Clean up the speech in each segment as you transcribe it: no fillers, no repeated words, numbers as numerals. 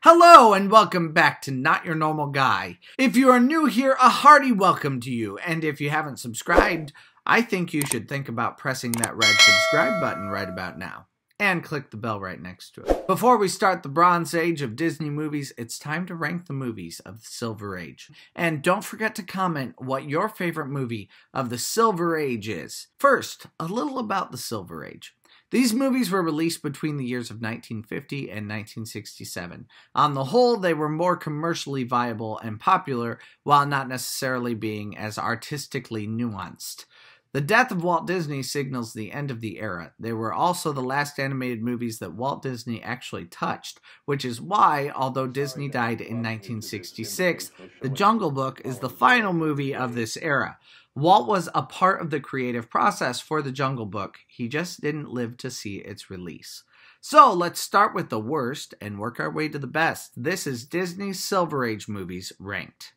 Hello and welcome back to Not Your Normal Guy. If you are new here, a hearty welcome to you. And if you haven't subscribed, I think you should think about pressing that red subscribe button right about now. And click the bell right next to it. Before we start the Bronze Age of Disney movies, it's time to rank the movies of the Silver Age. And don't forget to comment what your favorite movie of the Silver Age is. First, a little about the Silver Age. These movies were released between the years of 1950 and 1967. On the whole, they were more commercially viable and popular, while not necessarily being as artistically nuanced. The death of Walt Disney signals the end of the era. They were also the last animated movies that Walt Disney actually touched, which is why, although Disney died in 1966, The Jungle Book is the final movie of this era. Walt was a part of the creative process for The Jungle Book. He just didn't live to see its release. So let's start with the worst and work our way to the best. This is Disney's Silver Age movies ranked.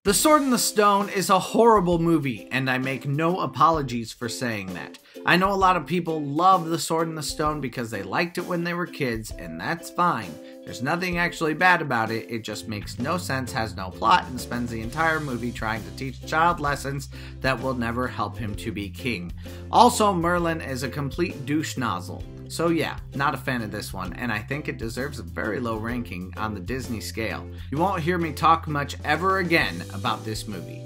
The Sword and the Stone is a horrible movie, and I make no apologies for saying that. I know a lot of people love The Sword and the Stone because they liked it when they were kids, and that's fine. There's nothing actually bad about it, it just makes no sense, has no plot, and spends the entire movie trying to teach a child lessons that will never help him to be king. Also, Merlin is a complete douche nozzle. So yeah, not a fan of this one, and I think it deserves a very low ranking on the Disney scale. You won't hear me talk much ever again about this movie.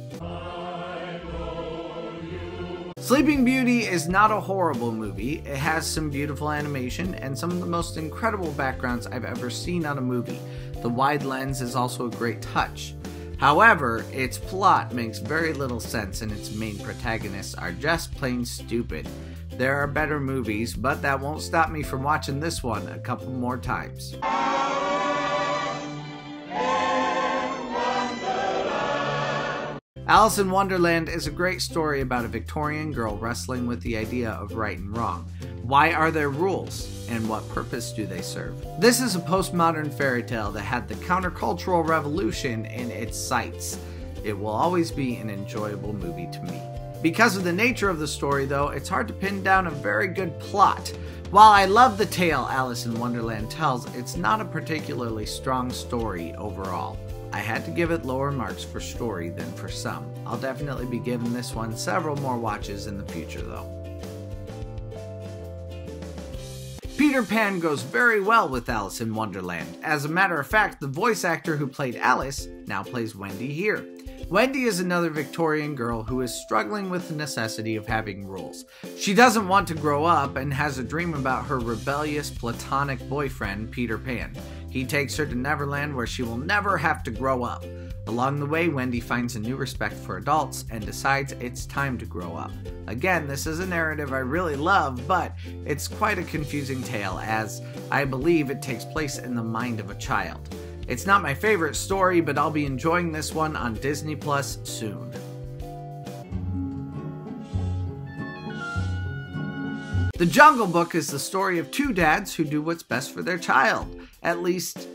Sleeping Beauty is not a horrible movie. It has some beautiful animation and some of the most incredible backgrounds I've ever seen on a movie. The wide lens is also a great touch. However, its plot makes very little sense and its main protagonists are just plain stupid. There are better movies, but that won't stop me from watching this one a couple more times. Alice in Wonderland is a great story about a Victorian girl wrestling with the idea of right and wrong. Why are there rules? And what purpose do they serve? This is a postmodern fairy tale that had the countercultural revolution in its sights. It will always be an enjoyable movie to me. Because of the nature of the story, though, it's hard to pin down a very good plot. While I love the tale Alice in Wonderland tells, it's not a particularly strong story overall. I had to give it lower marks for story than for some. I'll definitely be giving this one several more watches in the future, though. Peter Pan goes very well with Alice in Wonderland. As a matter of fact, the voice actor who played Alice now plays Wendy here. Wendy is another Victorian girl who is struggling with the necessity of having rules. She doesn't want to grow up and has a dream about her rebellious platonic boyfriend, Peter Pan. He takes her to Neverland where she will never have to grow up. Along the way, Wendy finds a new respect for adults and decides it's time to grow up. Again, this is a narrative I really love, but it's quite a confusing tale as I believe it takes place in the mind of a child. It's not my favorite story, but I'll be enjoying this one on Disney Plus soon. The Jungle Book is the story of two dads who do what's best for their child. At least,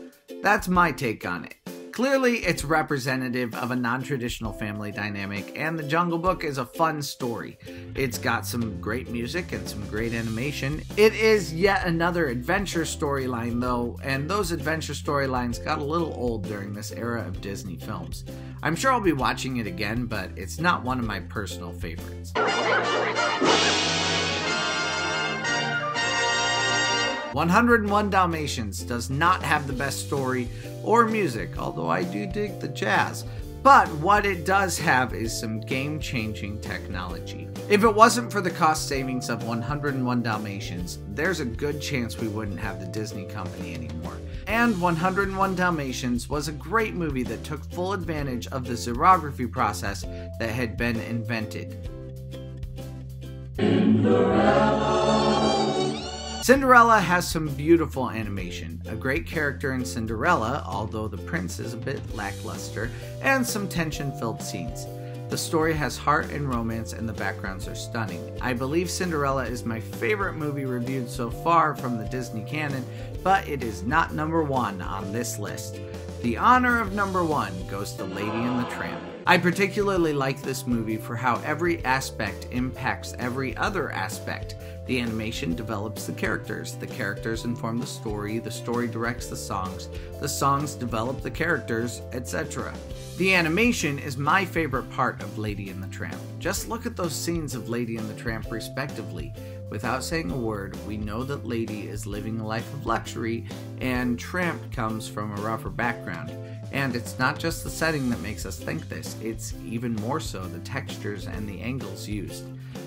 that's my take on it. Clearly, it's representative of a non-traditional family dynamic, and The Jungle Book is a fun story. It's got some great music and some great animation. It is yet another adventure storyline, though, and those adventure storylines got a little old during this era of Disney films. I'm sure I'll be watching it again, but it's not one of my personal favorites. 101 Dalmatians does not have the best story or music, although I do dig the jazz. But what it does have is some game-changing technology. If it wasn't for the cost savings of 101 Dalmatians, there's a good chance we wouldn't have the Disney company anymore. And 101 Dalmatians was a great movie that took full advantage of the xerography process that had been invented. Cinderella has some beautiful animation, a great character in Cinderella, although the prince is a bit lackluster, and some tension-filled scenes. The story has heart and romance, and the backgrounds are stunning. I believe Cinderella is my favorite movie reviewed so far from the Disney canon, but it is not number one on this list. The honor of number one goes to Lady and the Tramp. I particularly like this movie for how every aspect impacts every other aspect. The animation develops the characters inform the story directs the songs develop the characters, etc. The animation is my favorite part of Lady and the Tramp. Just look at those scenes of Lady and the Tramp respectively. Without saying a word, we know that Lady is living a life of luxury, and Tramp comes from a rougher background. And it's not just the setting that makes us think this, it's even more so the textures and the angles used.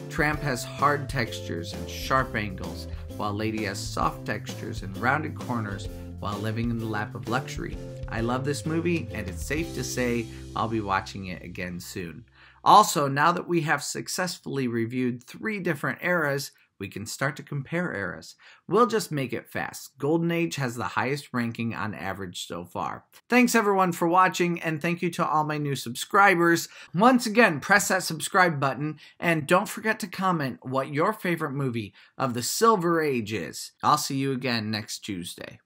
Tramp has hard textures and sharp angles, while Lady has soft textures and rounded corners while living in the lap of luxury. I love this movie, and it's safe to say I'll be watching it again soon. Also, now that we have successfully reviewed 3 different eras, we can start to compare eras. We'll just make it fast. Golden Age has the highest ranking on average so far. Thanks everyone for watching, and thank you to all my new subscribers. Once again, press that subscribe button, and don't forget to comment what your favorite movie of the Silver Age is. I'll see you again next Tuesday.